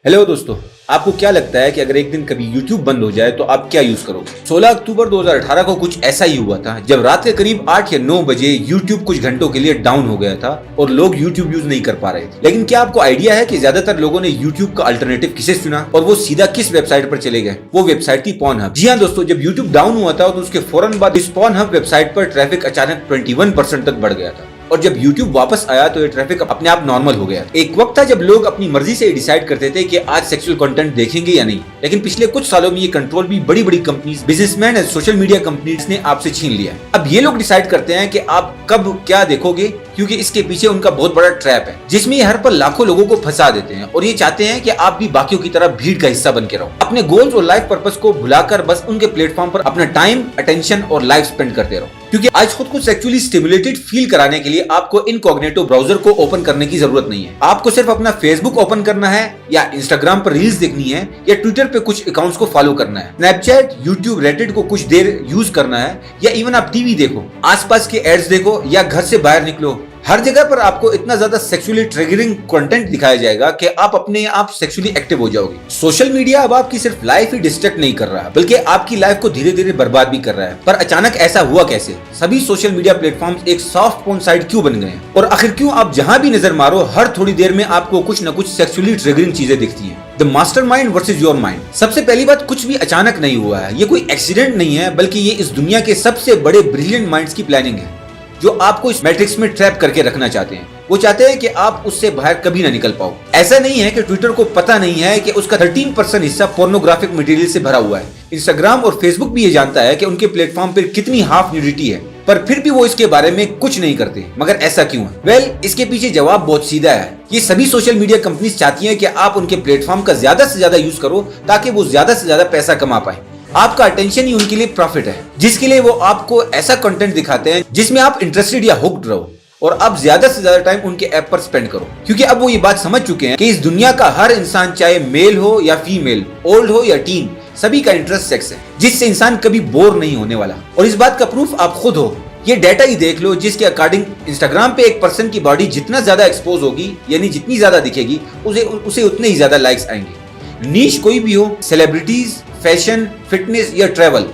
Hello दोस्तों, आपको क्या लगता है कि अगर एक दिन कभी YouTube बंद हो जाए तो आप क्या यूज करोगे? 16 अक्टूबर 2018 को कुछ ऐसा ही हुआ था जब रात के करीब 8 या 9 बजे YouTube कुछ घंटों के लिए डाउन हो गया था और लोग YouTube यूज नहीं कर पा रहे थे। लेकिन क्या आपको आइडिया है कि ज्यादातर लोगों ने YouTube का अल्टरनेटिव किसे चुना और वो सीधा किस वेबसाइट पर चले गए? वो वेबसाइट थी पॉर्नहब। जी हाँ दोस्तों, जब YouTube डाउन हुआ था तो उसके फौरन बाद इस पॉर्नहब वेबसाइट पर ट्रैफिक अचानक 21% तक बढ़ गया था और जब YouTube वापस आया तो ये ट्रैफिक अपने आप नॉर्मल हो गया। एक वक्त था जब लोग अपनी मर्जी से डिसाइड करते थे कि आज सेक्सुअल कंटेंट देखेंगे या नहीं, लेकिन पिछले कुछ सालों में ये कंट्रोल भी बड़ी बड़ी कंपनीज, बिजनेसमैन और सोशल मीडिया कंपनीज ने आपसे छीन लिया। अब ये लोग डिसाइड करते हैं कि आप कब क्या देखोगे, क्योंकि इसके पीछे उनका बहुत बड़ा ट्रैप है जिसमें ये हर पल लाखों लोगों को फंसा देते हैं और ये चाहते हैं कि आप भी बाकियों की तरह भीड़ का हिस्सा बन के रहो, अपने गोल्स और लाइफ पर्पस को भुलाकर बस उनके प्लेटफॉर्म पर अपना टाइम, अटेंशन और लाइफ स्पेंड करते रहो। क्योंकि आज खुद को सेक्सुअली स्टिमुलेटेड फील कराने के लिए आपको इनकॉग्निटो ब्राउजर को ओपन करने की जरूरत नहीं है। आपको सिर्फ अपना फेसबुक ओपन करना है या इंस्टाग्राम पर रील्स देखनी है या ट्विटर पे कुछ अकाउंट्स को फॉलो करना है, स्नैपचैट, यूट्यूब, रेडिट को कुछ देर यूज करना है या इवन आप टीवी देखो, आसपास के एड्स देखो या घर से बाहर निकलो। हर जगह पर आपको इतना ज्यादा सेक्सुअली ट्रिगरिंग कंटेंट दिखाया जाएगा कि आप अपने आप सेक्सुअली एक्टिव हो जाओगे। सोशल मीडिया अब आपकी सिर्फ लाइफ ही डिस्ट्रैक्ट नहीं कर रहा बल्कि आपकी लाइफ को धीरे धीरे बर्बाद भी कर रहा है। पर अचानक ऐसा हुआ कैसे? सभी सोशल मीडिया प्लेटफॉर्म्स एक सॉफ्ट पोर्न साइट क्यों बन गए हैं? और आखिर क्यों आप जहां भी नजर मारो हर थोड़ी देर में आपको कुछ न कुछ सेक्सुअली ट्रिगरिंग चीजें दिखती हैं? The mastermind versus your mind. सबसे पहली बात, कुछ भी अचानक नहीं हुआ है, ये कोई एक्सीडेंट नहीं है, बल्कि ये इस दुनिया के सबसे बड़े ब्रिलियंट माइंड्स की प्लानिंग है जो आपको इस मैट्रिक्स में ट्रैप करके रखना चाहते हैं। वो चाहते हैं कि आप उससे बाहर कभी ना निकल पाओ। ऐसा नहीं है कि ट्विटर को पता नहीं है कि उसका 13% हिस्सा पोर्नोग्राफिक मटेरियल से भरा हुआ है। इंस्टाग्राम और फेसबुक भी ये जानता है कि उनके प्लेटफॉर्म पर कितनी हाफ न्यूडिटी है, पर फिर भी वो इसके बारे में कुछ नहीं करते। मगर ऐसा क्यों है? वेल, इसके पीछे जवाब बहुत सीधा है। ये सभी सोशल मीडिया कंपनीज चाहती हैं कि आप उनके प्लेटफॉर्म का ज्यादा से ज्यादा यूज करो ताकि वो ज्यादा से ज्यादा पैसा कमा पाए। आपका अटेंशन ही उनके लिए प्रॉफिट है, जिसके लिए वो आपको ऐसा कंटेंट दिखाते हैं जिसमें आप इंटरेस्टेड या हुक्ड रहो और आप ज्यादा से ज्यादा टाइम उनके ऐप पर स्पेंड करो। क्योंकि अब वो ये बात समझ चुके हैं कि इस दुनिया का हर इंसान, चाहे मेल हो या फीमेल, ओल्ड हो या टीन, सभी का इंटरेस्ट सेक्स है, जिससे इंसान कभी बोर नहीं होने वाला। और इस बात का प्रूफ आप खुद हो। ये डाटा ही देख लो, जिसके अकॉर्डिंग इंस्टाग्राम पे एक पर्सन की बॉडी जितना ज्यादा एक्सपोज होगी, यानी जितनी ज्यादा दिखेगी, उसे उतने ही ज्यादा लाइक्स आएंगे। नीश कोई भी हो, सेलिब्रिटीज, फैशन, फिटनेस या ट्रैवल,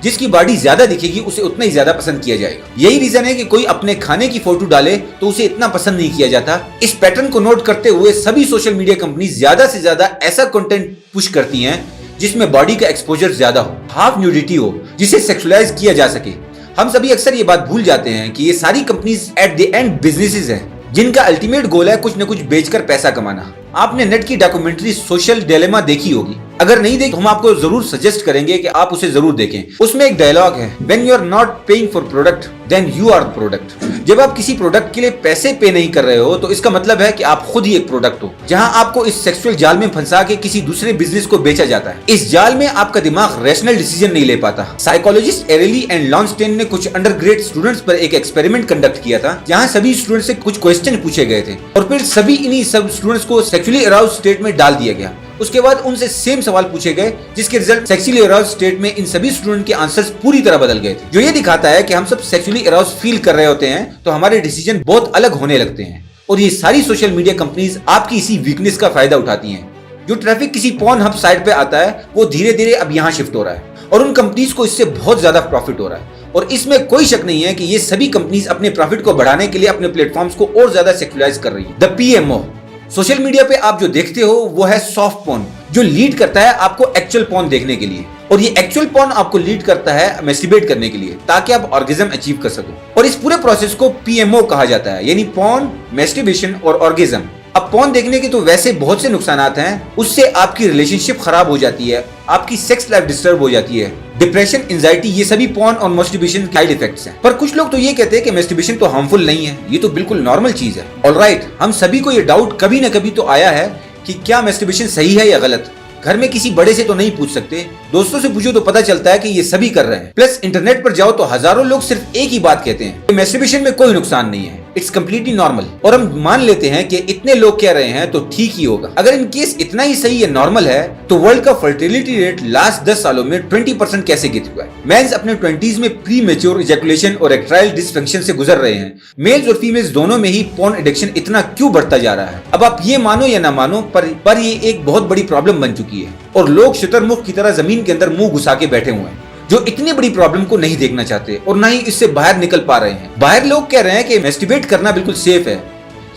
जिसकी बॉडी ज्यादा दिखेगी उसे उतना ही ज्यादा पसंद किया जाएगा। यही रीजन है कि कोई अपने खाने की फोटो डाले तो उसे इतना पसंद नहीं किया जाता। इस पैटर्न को नोट करते हुए सभी सोशल मीडिया कंपनी ज्यादा से ज्यादा ऐसा कंटेंट पुश करती हैं जिसमें बॉडी का एक्सपोजर ज्यादा हो, हाफ न्यूडिटी हो, जिसे सेक्सुअलाइज किया जा सके। हम सभी अक्सर ये बात भूल जाते हैं कि ये सारी companies at the end businesses हैं जिनका अल्टीमेट गोल है कुछ न कुछ बेचकर पैसा कमाना। आपने नेट की डॉक्यूमेंट्री सोशल डिलेमा देखी होगी। अगर नहीं देखी तो हम आपको जरूर सजेस्ट करेंगे कि आप उसे जरूर देखें। उसमें एक डायलॉग है, when you are not paying for product then you are product. जब आप किसी प्रोडक्ट के लिए पैसे पे नहीं कर रहे हो तो इसका मतलब है कि आप खुद ही एक प्रोडक्ट हो, जहां आपको इस सेक्सुअल जाल में फंसा के किसी दूसरे बिजनेस को बेचा जाता है। इस जाल में आपका दिमाग रैशनल डिसीजन नहीं ले पाता। साइकोलॉजिस्ट एरेली एंड लॉन्स्टेन ने कुछ अंडरग्रेड स्टूडेंट्स पर एक एक्सपेरिमेंट कंडक्ट किया था, जहां सभी स्टूडेंट्स से कुछ क्वेश्चन पूछे गए थे और फिर सभी इन्हीं सब स्टूडेंट्स को सेक्सुअली अराउज्ड स्टेट में डाल दिया गया। उसके बाद उनसे सेम सवाल पूछे गए, जिसके रिजल्ट सेक्सुअली अराउज्ड स्टेट में इन सभी स्टूडेंट के आंसर्स पूरी तरह बदल गए थे, जो ये दिखाता है कि हम सब सेक्सुअली अराउज्ड फील कर रहे होते हैं तो हमारे डिसीजन बहुत अलग होने लगते हैं। और ये सारी सोशल मीडिया कंपनीज आपकी इसी वीकनेस का फायदा उठाती हैं। जो ट्रैफिक किसी पॉर्नहब साइट पे आता है वो धीरे धीरे अब यहाँ शिफ्ट हो रहा है और उन कंपनीज को इससे बहुत ज्यादा प्रॉफिट हो रहा है। और इसमें कोई शक नहीं है कि ये सभी कंपनीज अपने प्रॉफिट को बढ़ाने के लिए अपने प्लेटफॉर्म्स को और ज्यादा सेक्सुअलाइज कर रही है। The PMO. सोशल मीडिया पे आप जो देखते हो वो है सॉफ्ट पोर्न, जो लीड करता है आपको एक्चुअल पोर्न देखने के लिए, और ये एक्चुअल पोर्न आपको लीड करता है मैस्टरबेट करने के लिए ताकि आप ऑर्गेज्म अचीव कर सको। और इस पूरे प्रोसेस को पीएमओ कहा जाता है, यानी पोर्न, मैस्टरबेशन और ऑर्गेज्म। अब पोर्न देखने के तो वैसे बहुत से नुकसानात हैं। उससे आपकी रिलेशनशिप खराब हो जाती है, आपकी सेक्स लाइफ डिस्टर्ब हो जाती है, डिप्रेशन, एंजाइटी, ये सभी पोर्न और मैस्टरबेशन के साइड इफेक्ट्स हैं। पर कुछ लोग तो ये कहते हैं कि मैस्टरबेशन तो हार्मफुल नहीं है, ये तो बिल्कुल नॉर्मल चीज है। ऑलराइट, हम सभी को ये डाउट कभी न कभी तो आया है कि क्या मैस्टरबेशन सही है या गलत। घर में किसी बड़े से तो नहीं पूछ सकते, दोस्तों से पूछो तो पता चलता है कि ये सभी कर रहे हैं। प्लस इंटरनेट पर जाओ तो हजारों लोग सिर्फ एक ही बात कहते हैं, मैस्टरबेशन में कोई नुकसान नहीं है। It's completely normal. और हम मान लेते हैं कि इतने लोग कह रहे हैं तो ठीक ही होगा। अगर इन केस इतना ही सही है, नॉर्मल है, तो वर्ल्ड का फर्टिलिटी रेट लास्ट 10 सालों में 20% कैसे गिर चुका है। मेंस अपने 20s में प्री मैच्योर इजैकुलेशन और इरेक्टाइल डिसफंक्शन से गुजर रहे हैं। मेल्स और फीमेल्स दोनों में ही पोर्न एडिक्शन इतना क्यों बढ़ता जा रहा है। अब आप ये मानो या ना मानो, पर ये एक बहुत बड़ी प्रॉब्लम बन चुकी है और लोग शुतुरमुर्ग की तरह जमीन के अंदर मुंह घुसा के बैठे हुए हैं, जो इतनी बड़ी प्रॉब्लम को नहीं देखना चाहते और ना ही इससे बाहर निकल पा रहे हैं। बाहर लोग कह रहे हैं कि मैस्टरबेट करना बिल्कुल सेफ है।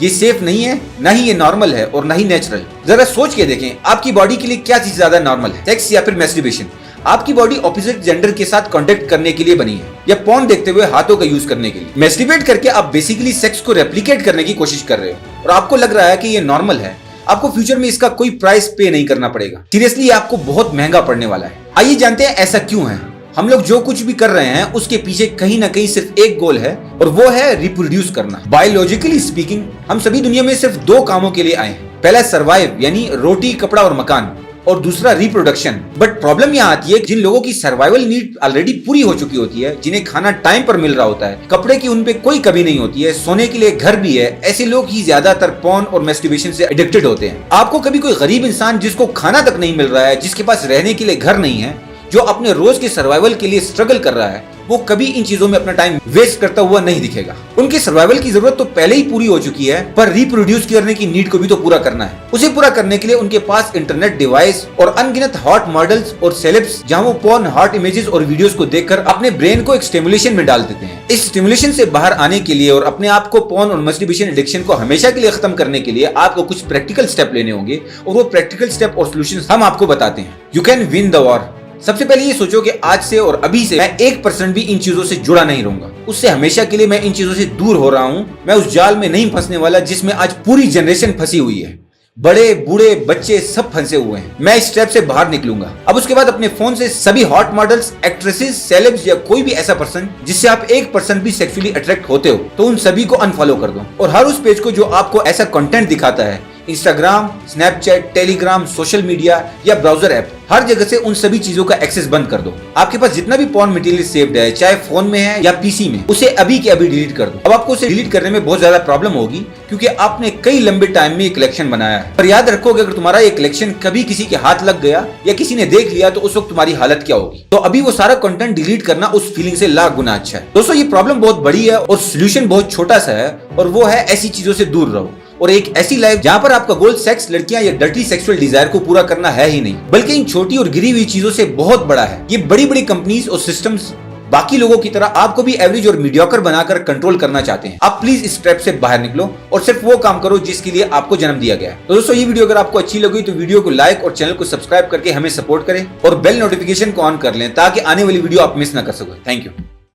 ये सेफ नहीं है, ना ही ये नॉर्मल है और ना ही नेचुरल। जरा सोच के देखें, आपकी बॉडी के लिए क्या चीज ज्यादा नॉर्मल है, सेक्स या फिर मैस्टरबेशन। आपकी बॉडी ऑपोजिट जेंडर के साथ कांटेक्ट करने के लिए बनी है या पोर्न देखते हुए हाथों का यूज करने के लिए। मैस्टरबेट करके आप बेसिकली सेक्स को रेप्लिकेट करने की कोशिश कर रहे हो और आपको लग रहा है कि ये नॉर्मल है। आपको फ्यूचर में इसका कोई प्राइस पे नहीं करना पड़ेगा। सीरियसली आपको बहुत महंगा पड़ने वाला है। आइए जानते हैं ऐसा क्यों है। हम लोग जो कुछ भी कर रहे हैं उसके पीछे कहीं ना कहीं सिर्फ एक गोल है और वो है रिप्रोड्यूस करना। बायोलॉजिकली स्पीकिंग हम सभी दुनिया में सिर्फ 2 कामों के लिए आए हैं। पहला सर्वाइव यानी रोटी कपड़ा और मकान, और दूसरा रिप्रोडक्शन। बट प्रॉब्लम यहाँ आती है, जिन लोगों की सर्वाइवल नीड ऑलरेडी पूरी हो चुकी होती है, जिन्हें खाना टाइम पर मिल रहा होता है, कपड़े की उनपे कोई कमी नहीं होती है, सोने के लिए घर भी है, ऐसे लोग ही ज्यादातर पोर्न और मैस्टरबेशन से एडिक्टेड होते हैं। आपको कभी कोई गरीब इंसान जिसको खाना तक नहीं मिल रहा है, जिसके पास रहने के लिए घर नहीं है, जो अपने रोज के सर्वाइवल के लिए स्ट्रगल कर रहा है, वो कभी इन चीजों में अपना टाइम वेस्ट करता हुआ नहीं दिखेगा। उनके सर्वाइवल की जरूरत तो पहले ही पूरी हो चुकी है, पर रिप्रोड्यूस करने की नीड को भी तो पूरा करना है। उसे पूरा करने के लिए उनके पास इंटरनेट डिवाइस और अनगिनत हॉट मॉडल्स और सेलेब्स, जहां वो पोर्न हॉट इमेजेस और वीडियोस को देखकर अपने ब्रेन को एक स्टिमुलेशन में डाल देते हैं। इस स्टिमुलेशन से बाहर आने के लिए और अपने आप को पोर्न और मैस्टरबेशन एडिक्शन को हमेशा के लिए खत्म करने के लिए आपको कुछ प्रैक्टिकल स्टेप लेने होंगे और वो प्रैक्टिकल स्टेप और सोल्यूशन हम आपको बताते हैं। You can win the war. सबसे पहले ये सोचो कि आज से और अभी से मैं 1% भी इन चीजों से जुड़ा नहीं रहूंगा। उससे हमेशा के लिए मैं इन चीजों से दूर हो रहा हूँ। मैं उस जाल में नहीं फंसने वाला जिसमें आज पूरी जनरेशन फंसी हुई है। बड़े बूढ़े बच्चे सब फंसे हुए हैं। मैं इस स्टेप से बाहर निकलूंगा। अब उसके बाद अपने फोन से सभी हॉट मॉडल्स, एक्ट्रेसेस, सेलेब्स या कोई भी ऐसा पर्सन जिससे आप 1% भी सेक्सुअली अट्रैक्ट होते हो, तो उन सभी को अनफॉलो कर दो। और हर उस पेज को जो आपको ऐसा कंटेंट दिखाता है, Instagram, Snapchat, Telegram, social media या ब्राउजर ऐप, हर जगह से उन सभी चीजों का एक्सेस बंद कर दो। आपके पास जितना भी पोर्न मटेरियल सेव्ड है, चाहे फोन में है या पीसी में, उसे अभी के अभी डिलीट कर दो। अब आपको उसे डिलीट करने में बहुत ज्यादा प्रॉब्लम होगी क्योंकि आपने कई लंबे टाइम में एक कलेक्शन बनाया है। पर याद रखोगे, अगर तुम्हारा ये कलेक्शन कभी किसी के हाथ लग गया या किसी ने देख लिया तो उस वक्त तुम्हारी हालत क्या होगी। तो अभी वो सारा कंटेंट डिलीट करना उस फीलिंग से लाख गुना अच्छा है। दोस्तों, ये प्रॉब्लम बहुत बड़ी है और सोल्यूशन बहुत छोटा सा है, और वो है ऐसी चीजों से दूर रहो और एक ऐसी लाइफ जहां पर आपका गोल सेक्स, लड़कियां या डर्टी सेक्सुअल डिजायर को पूरा करना है ही नहीं, बल्कि इन छोटी और गिरी हुई चीजों से बहुत बड़ा है। ये बड़ी बड़ी कंपनीज और सिस्टम्स बाकी लोगों की तरह आपको भी एवरेज और मीडियोकर बनाकर कंट्रोल करना चाहते हैं। आप प्लीज इस ट्रैप से बाहर निकलो और सिर्फ वो काम करो जिसके लिए आपको जन्म दिया गया है। तो दोस्तों, ये वीडियो अगर आपको अच्छी लगी तो वीडियो को लाइक और चैनल को सब्सक्राइब करके हमें सपोर्ट करें और बेल नोटिफिकेशन को ऑन कर लें ताकि आने वाली वीडियो आप मिस ना कर सको। Thank you.